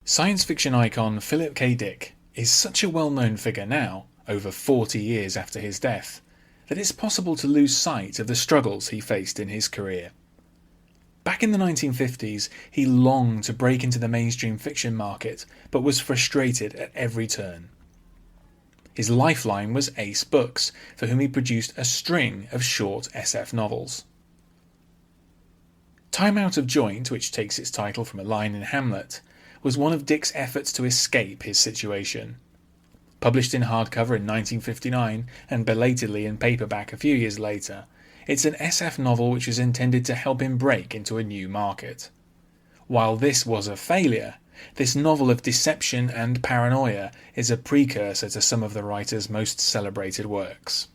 Science fiction icon Philip K. Dick is such a well-known figure now, over 40 years after his death, that it's possible to lose sight of the struggles he faced in his career. Back in the 1950s, he longed to break into the mainstream fiction market, but was frustrated at every turn. His lifeline was Ace Books, for whom he produced a string of short SF novels. Time Out of Joint, which takes its title from a line in Hamlet, was one of Dick's efforts to escape his situation. Published in hardcover in 1959 and belatedly in paperback a few years later, it's an SF novel which is intended to help him break into a new market. While this was a failure, this novel of deception and paranoia is a precursor to some of the writer's most celebrated works.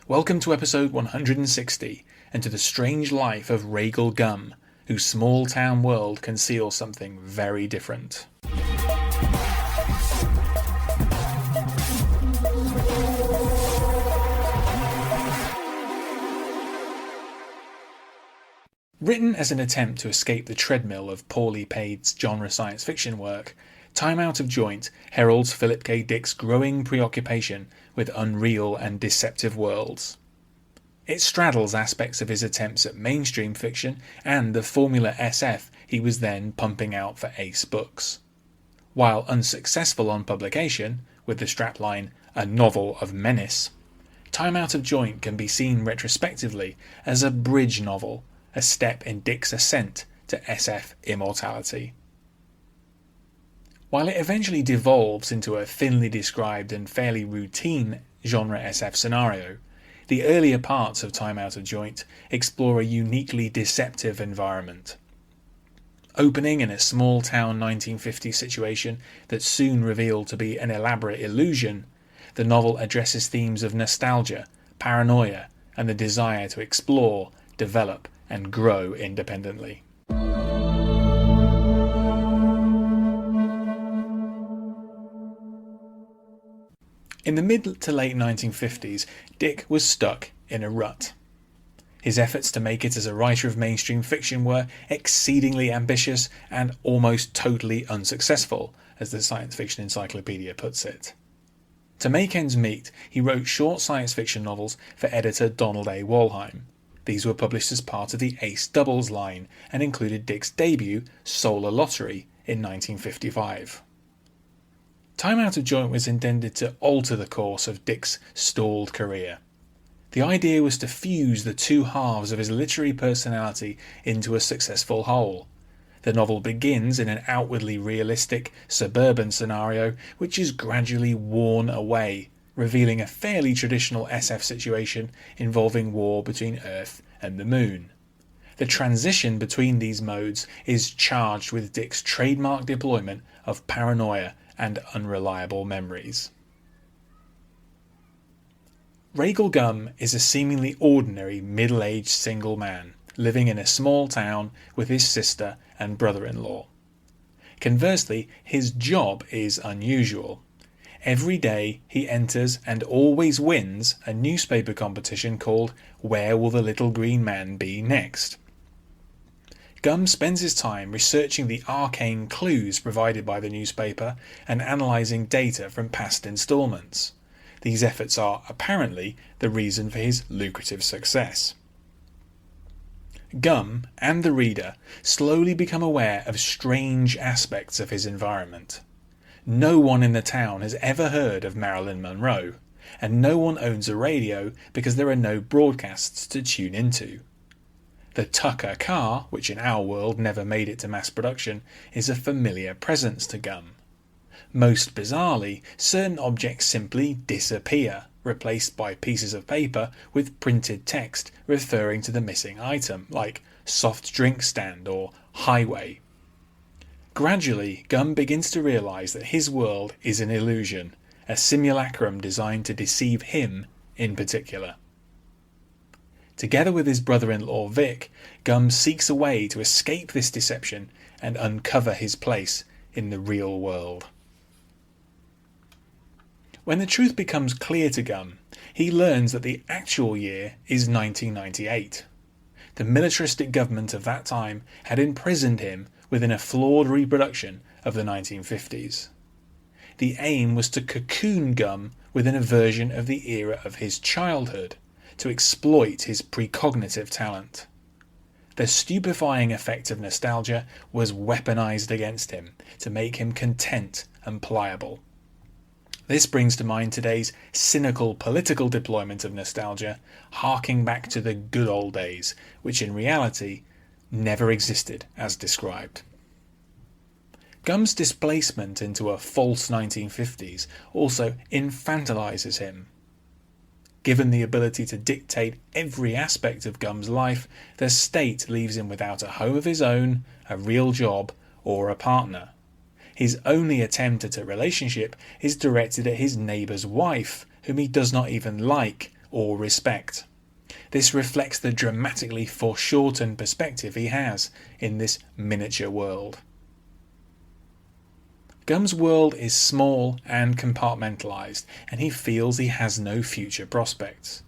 Welcome to episode 160 and to the strange life of Regal Gum, whose small town world conceals something very different. Written as an attempt to escape the treadmill of poorly paid genre science fiction work, Time Out of Joint heralds Philip K. Dick's growing preoccupation with unreal and deceptive worlds. It straddles aspects of his attempts at mainstream fiction and the formula SF he was then pumping out for Ace Books. While unsuccessful on publication, with the strapline "A Novel of Menace", Time Out of Joint can be seen retrospectively as a bridge novel, a step in Dick's ascent to SF immortality. While it eventually devolves into a thinly described and fairly routine genre SF scenario, the earlier parts of Time Out of Joint explore a uniquely deceptive environment. Opening in a small town 1950s situation that soon revealed to be an elaborate illusion, the novel addresses themes of nostalgia, paranoia, and the desire to explore, develop, and grow independently. In the mid to late 1950s, Dick was stuck in a rut. His efforts to make it as a writer of mainstream fiction were exceedingly ambitious and almost totally unsuccessful, as the Science Fiction Encyclopedia puts it. To make ends meet, he wrote short science fiction novels for editor Donald A. Wollheim. These were published as part of the Ace Doubles line and included Dick's debut, Solar Lottery, in 1955. Time Out of Joint was intended to alter the course of Dick's stalled career. The idea was to fuse the two halves of his literary personality into a successful whole. The novel begins in an outwardly realistic suburban scenario which is gradually worn away, revealing a fairly traditional SF situation involving war between Earth and the Moon. The transition between these modes is charged with Dick's trademark deployment of paranoia and unreliable memories. Regal Gum is a seemingly ordinary middle-aged single man living in a small town with his sister and brother-in-law. Conversely, his job is unusual. Every day he enters and always wins a newspaper competition called Where Will the Little Green Man Be Next? Gum spends his time researching the arcane clues provided by the newspaper and analysing data from past instalments. These efforts are, apparently, the reason for his lucrative success. Gum and the reader slowly become aware of strange aspects of his environment. No one in the town has ever heard of Marilyn Monroe, and no one owns a radio because there are no broadcasts to tune into. The Tucker car, which in our world never made it to mass production, is a familiar presence to Gum. Most bizarrely, certain objects simply disappear, replaced by pieces of paper with printed text referring to the missing item, like soft drink stand or highway. Gradually, Gum begins to realise that his world is an illusion, a simulacrum designed to deceive him in particular. Together with his brother-in-law Vic, Gum seeks a way to escape this deception and uncover his place in the real world. When the truth becomes clear to Gum, he learns that the actual year is 1998. The militaristic government of that time had imprisoned him within a flawed reproduction of the 1950s. The aim was to cocoon Gum within a version of the era of his childhood, to exploit his precognitive talent. The stupefying effect of nostalgia was weaponized against him to make him content and pliable. This brings to mind today's cynical political deployment of nostalgia, harking back to the good old days, which in reality never existed as described. Gum's displacement into a false 1950s also infantilizes him. Given the ability to dictate every aspect of Gum's life, the state leaves him without a home of his own, a real job, or a partner. His only attempt at a relationship is directed at his neighbour's wife, whom he does not even like or respect. This reflects the dramatically foreshortened perspective he has in this miniature world. Gum's world is small and compartmentalised, and he feels he has no future prospects.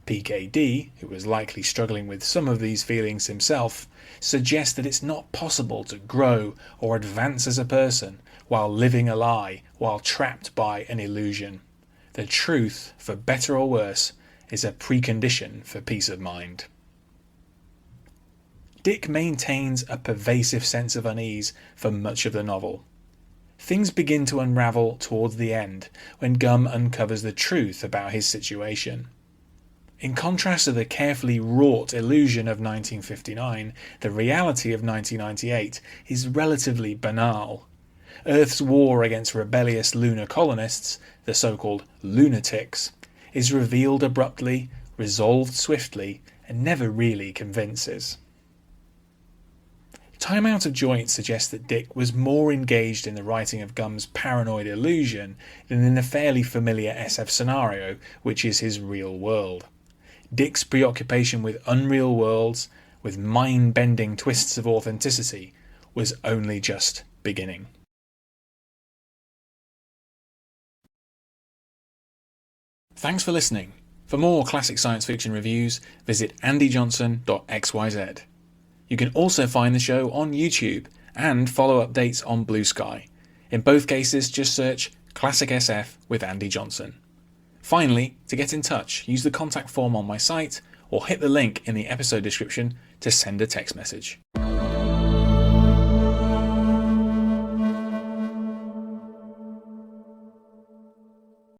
PKD, who was likely struggling with some of these feelings himself, suggests that it's not possible to grow or advance as a person while living a lie, while trapped by an illusion. The truth, for better or worse, is a precondition for peace of mind. Dick maintains a pervasive sense of unease for much of the novel. Things begin to unravel towards the end, when Gum uncovers the truth about his situation. In contrast to the carefully wrought illusion of 1959, the reality of 1998 is relatively banal. Earth's war against rebellious lunar colonists, the so-called lunatics, is revealed abruptly, resolved swiftly, and never really convinces. Time Out of Joint suggests that Dick was more engaged in the writing of Gum's paranoid illusion than in the fairly familiar SF scenario, which is his real world. Dick's preoccupation with unreal worlds, with mind-bending twists of authenticity, was only just beginning. Thanks for listening. For more classic science fiction reviews, visit andyjohnson.xyz. You can also find the show on YouTube and follow updates on Blue Sky. In both cases, just search Classic SF with Andy Johnson. Finally, to get in touch, use the contact form on my site or hit the link in the episode description to send a text message.